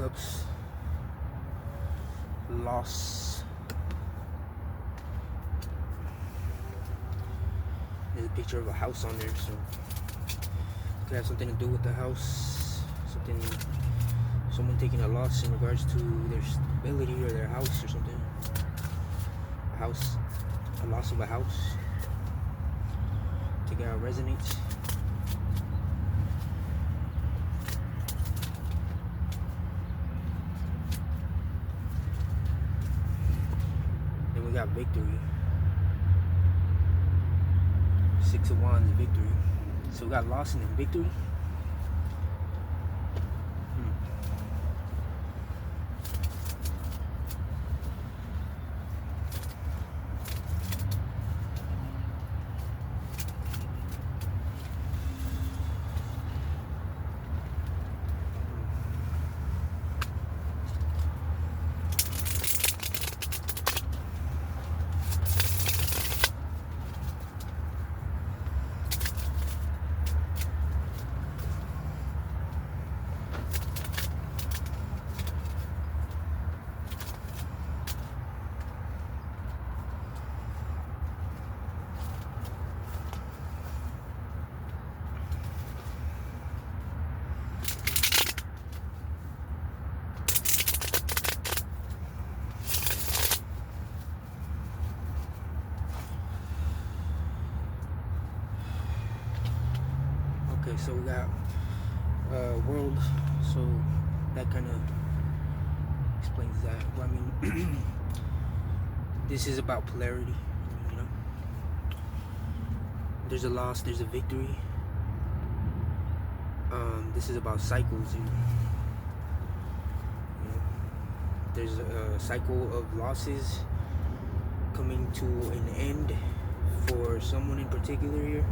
cups, loss. There's a picture of a house on there, so it could have something to do with the house. Someone taking a loss in regards to their stability or their house or something. A loss of a house. Take it out, resonates. Then we got victory. 6 of Wands, victory. So we got loss and then victory. Okay, so we got world, so that kind of explains that. Well, I mean, this is about polarity. You know, there's a loss, there's a victory. This is about cycles. You know, there's a cycle of losses coming to an end for someone in particular here.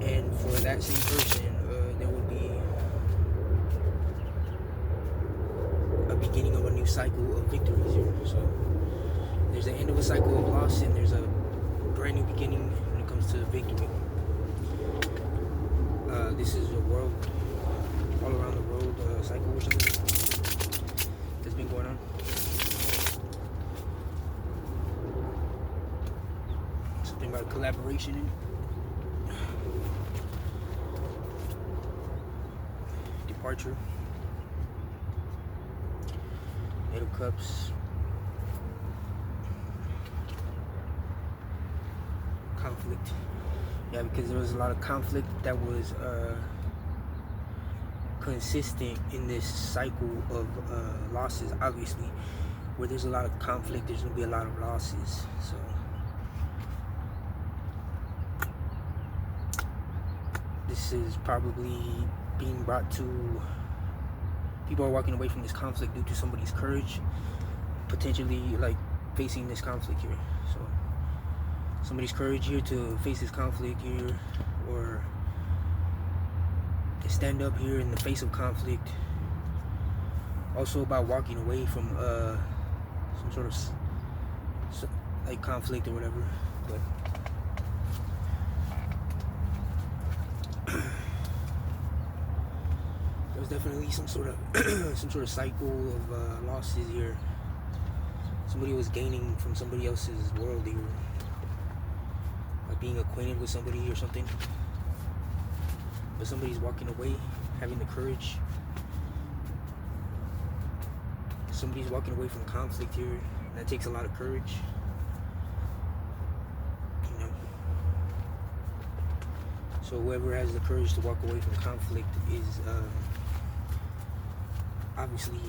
And for that same person, there would be a beginning of a new cycle of victories here. So there's the end of a cycle of loss, and there's a brand new beginning when it comes to victory. This is a world, all around the world cycle or something that's been going on. Something about collaboration. Departure. 8 of Cups. Conflict. Yeah, because there was a lot of conflict that was consistent in this cycle of losses. Obviously, where there's a lot of conflict, there's going to be a lot of losses. So this is probably being brought to, people are walking away from this conflict due to somebody's courage, potentially like facing this conflict here. So somebody's courage here to face this conflict here, or to stand up here in the face of conflict. Also about walking away from some sort of like conflict or whatever. But there's definitely some sort of cycle of losses here. Somebody was gaining from somebody else's world here, like being acquainted with somebody or something. But somebody's walking away, having the courage. Somebody's walking away from conflict here. And that takes a lot of courage. You know. So whoever has the courage to walk away from conflict is obviously,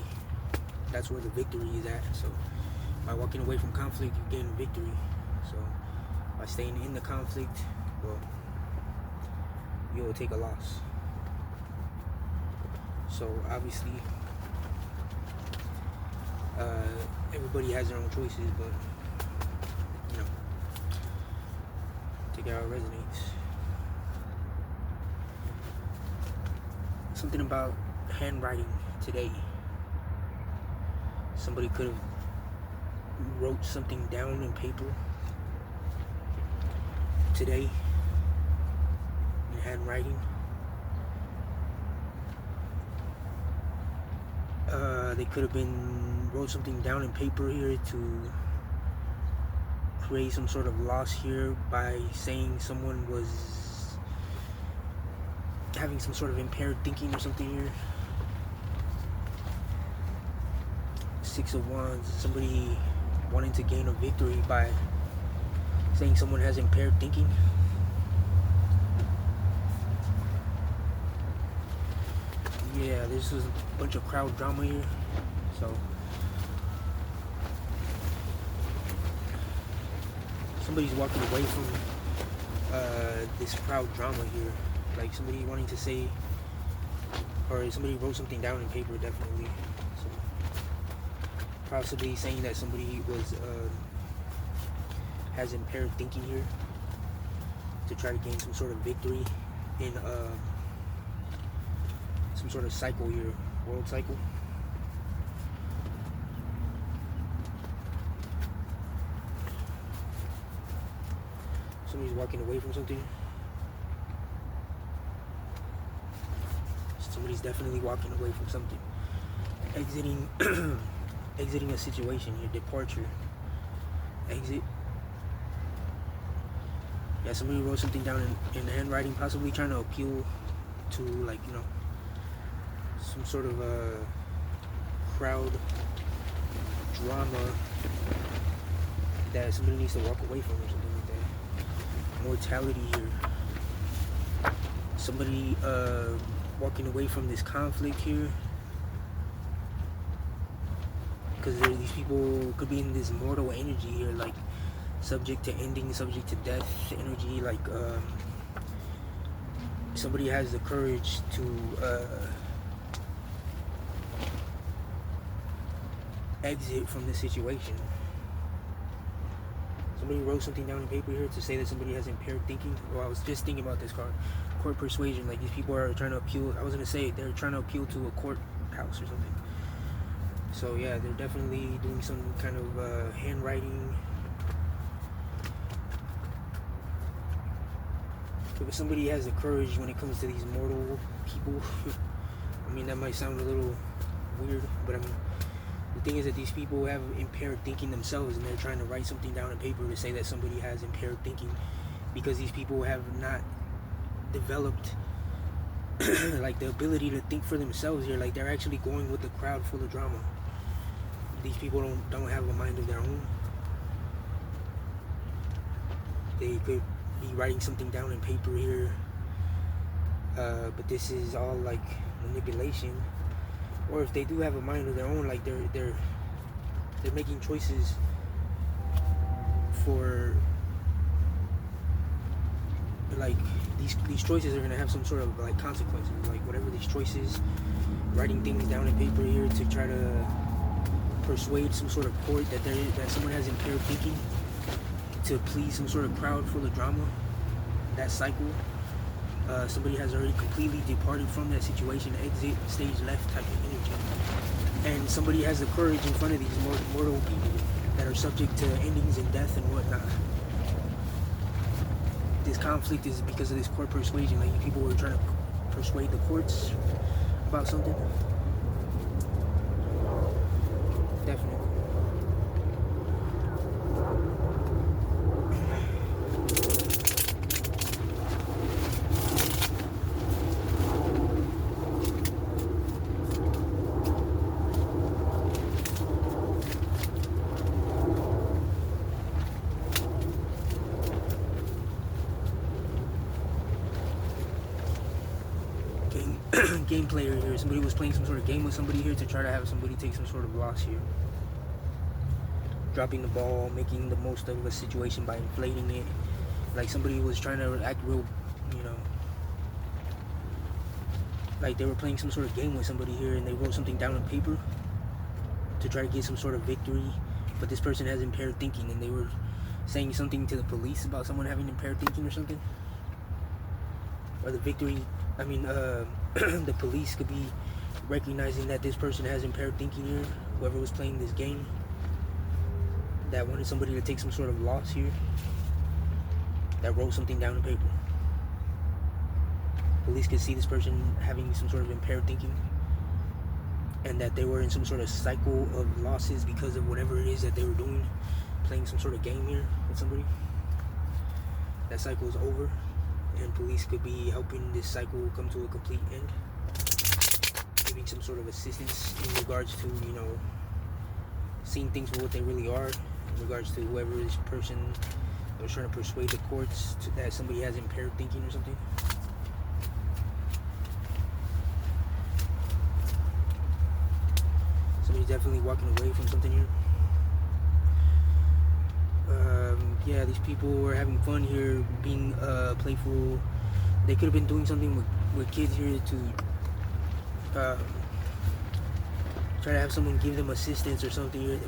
that's where the victory is at. So by walking away from conflict, you gain victory. So by staying in the conflict, well, you will take a loss. So obviously, everybody has their own choices, but you know, take it how it resonates. Something about handwriting today. Somebody could have wrote something down in paper today in handwriting. They could have been wrote something down in paper here to create some sort of loss here by saying someone was having some sort of impaired thinking or something here. Six of Wands, somebody wanting to gain a victory by saying someone has impaired thinking. Yeah, this is a bunch of crowd drama here. So somebody's walking away from this crowd drama here. Like somebody wanting to say, or somebody wrote something down in paper, definitely. So possibly saying that somebody was has impaired thinking here to try to gain some sort of victory in some sort of cycle here, world cycle. Somebody's walking away from something. Somebody's definitely walking away from something. Exiting exiting a situation here, departure. Exit. Yeah, somebody wrote something down in handwriting, possibly trying to appeal to, like, you know, some sort of a crowd drama that somebody needs to walk away from or something like that. Mortality here. Somebody walking away from this conflict here. Because these people could be in this mortal energy here, like subject to ending, subject to death energy. Like somebody has the courage to exit from this situation. Somebody wrote something down on paper here to say that somebody has impaired thinking. Well, I was just thinking about this card. Court persuasion. Like these people are trying to appeal. I was going to say they're trying to appeal to a courthouse or something. So yeah, they're definitely doing some kind of handwriting. If somebody has the courage when it comes to these mortal people, I mean, that might sound a little weird, but I mean, the thing is that these people have impaired thinking themselves, and they're trying to write something down on paper to say that somebody has impaired thinking, because these people have not developed like the ability to think for themselves here. Like they're actually going with the crowd full of drama. These people don't have a mind of their own. They could be writing something down in paper here, but this is all like manipulation. Or if they do have a mind of their own, like they're making choices for, like, these choices are gonna have some sort of like consequences. Like whatever these choices, writing things down in paper here to try to persuade some sort of court that someone has impaired thinking to please some sort of crowd full of drama. That cycle. Somebody has already completely departed from that situation, exit, stage left type of energy. And somebody has the courage in front of these mortal people that are subject to endings and death and whatnot. This conflict is because of this court persuasion. Like people were trying to persuade the courts about something. Definitely. Game player here. Somebody was playing some sort of game with somebody here to try to have somebody take some sort of loss here. Dropping the ball, making the most of a situation by inflating it. Like somebody was trying to act real, you know, like they were playing some sort of game with somebody here, and they wrote something down on paper to try to get some sort of victory. But this person has impaired thinking, and they were saying something to the police about someone having impaired thinking or something. Or the victory, I mean, the police could be recognizing that this person has impaired thinking here, whoever was playing this game, that wanted somebody to take some sort of loss here, that wrote something down on paper. Police could see this person having some sort of impaired thinking. and that they were in some sort of cycle of losses because of whatever it is that they were doing, playing some sort of game here with somebody. That cycle is over, and police could be helping this cycle come to a complete end, giving some sort of assistance in regards to, seeing things for what they really are, in regards to whoever this person was trying to persuade the courts that somebody has impaired thinking or something. Somebody's definitely walking away from something here. Yeah, these people were having fun here, being playful. They could have been doing something with kids here to try to have someone give them assistance or something here.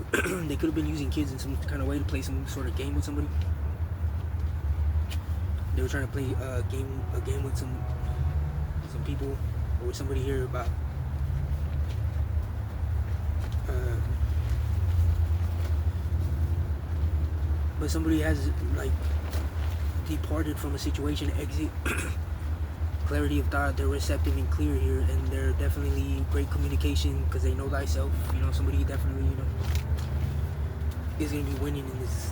They could have been using kids in some kind of way to play some sort of game with somebody. They were trying to play a game with some people, or with somebody here about but somebody has like departed from a situation, exit. Clarity of thought, they're receptive and clear here, and they're definitely great communication because they know thyself. Somebody definitely is going to be winning in this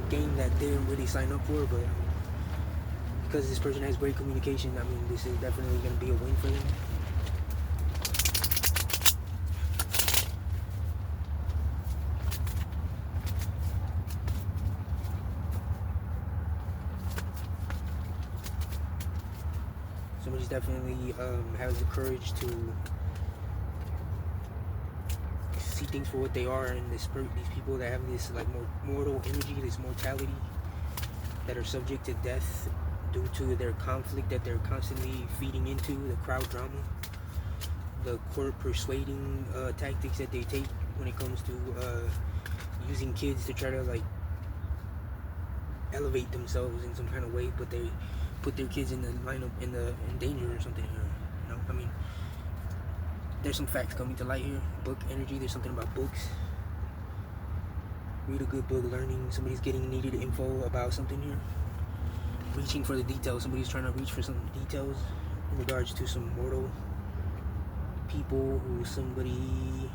game that they didn't really sign up for, but because this person has great communication, this is definitely going to be a win for them. Somebody's definitely has the courage to see things for what they are, and these people that have this like mortal energy, this mortality, that are subject to death due to their conflict that they're constantly feeding into, the crowd drama, the court persuading tactics that they take when it comes to using kids to try to like elevate themselves in some kind of way, but they put their kids in the lineup in danger or something here. There's some facts coming to light here. Book energy. There's something about books. Read a good book. Learning. Somebody's getting needed info about something here. Reaching for the details. Somebody's trying to reach for some details in regards to some mortal people who somebody.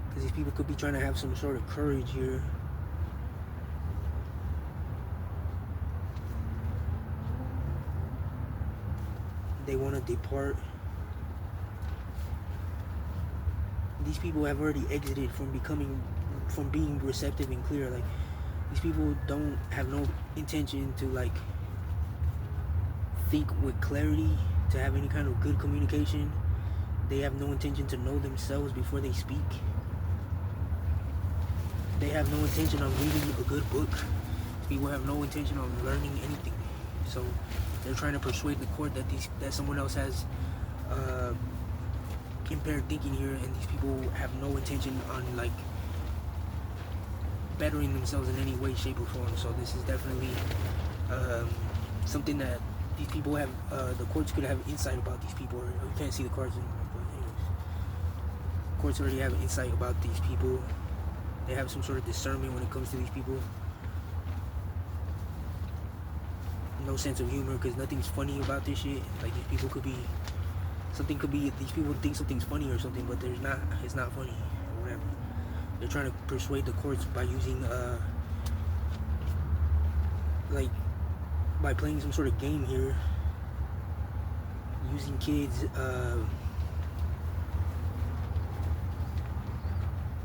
Because these people could be trying to have some sort of courage here. They want to depart. These people have already exited from being receptive and clear. Like, these people don't have no intention to like think with clarity, to have any kind of good communication. They have no intention to know themselves before they speak. They have no intention of reading a good book. People have no intention of learning anything. So they're trying to persuade the court that someone else has impaired thinking here, and these people have no intention on like bettering themselves in any way, shape, or form. So this is definitely something that these people have. The courts could have insight about these people. Or you can't see the cards anymore, but anyways, courts already have insight about these people. They have some sort of discernment when it comes to these people. No sense of humor, because nothing's funny about this shit. Like, these people could be, these people think something's funny or something, but there's not. It's not funny or whatever. They're trying to persuade the courts by using by playing some sort of game here, using kids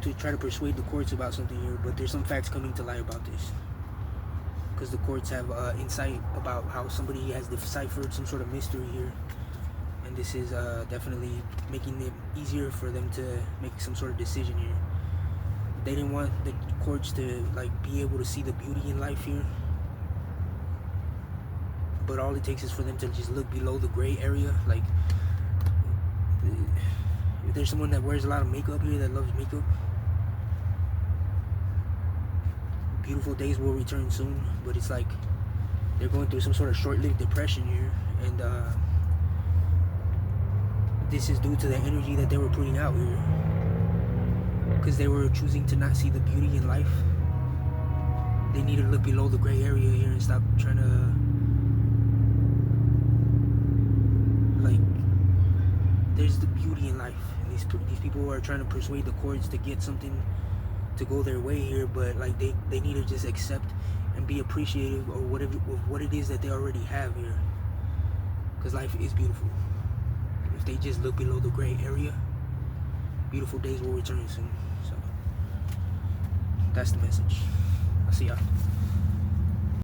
to try to persuade the courts about something here. But there's some facts coming to light about this, because the courts have insight about how somebody has deciphered some sort of mystery here, and this is definitely making it easier for them to make some sort of decision here. They didn't want the courts to like be able to see the beauty in life here, but all it takes is for them to just look below the gray area. Like, if there's someone that wears a lot of makeup here, that loves makeup, beautiful days will return soon. But it's like they're going through some sort of short-lived depression here, and this is due to the energy that they were putting out here, because they were choosing to not see the beauty in life. They need to look below the gray area here and stop trying to like, there's the beauty in life, and these people are trying to persuade the courts to get something to go their way here, but like they need to just accept and be appreciative of what it is that they already have here, because life is beautiful. If they just look below the gray area, beautiful days will return soon. So that's the message. I'll see y'all.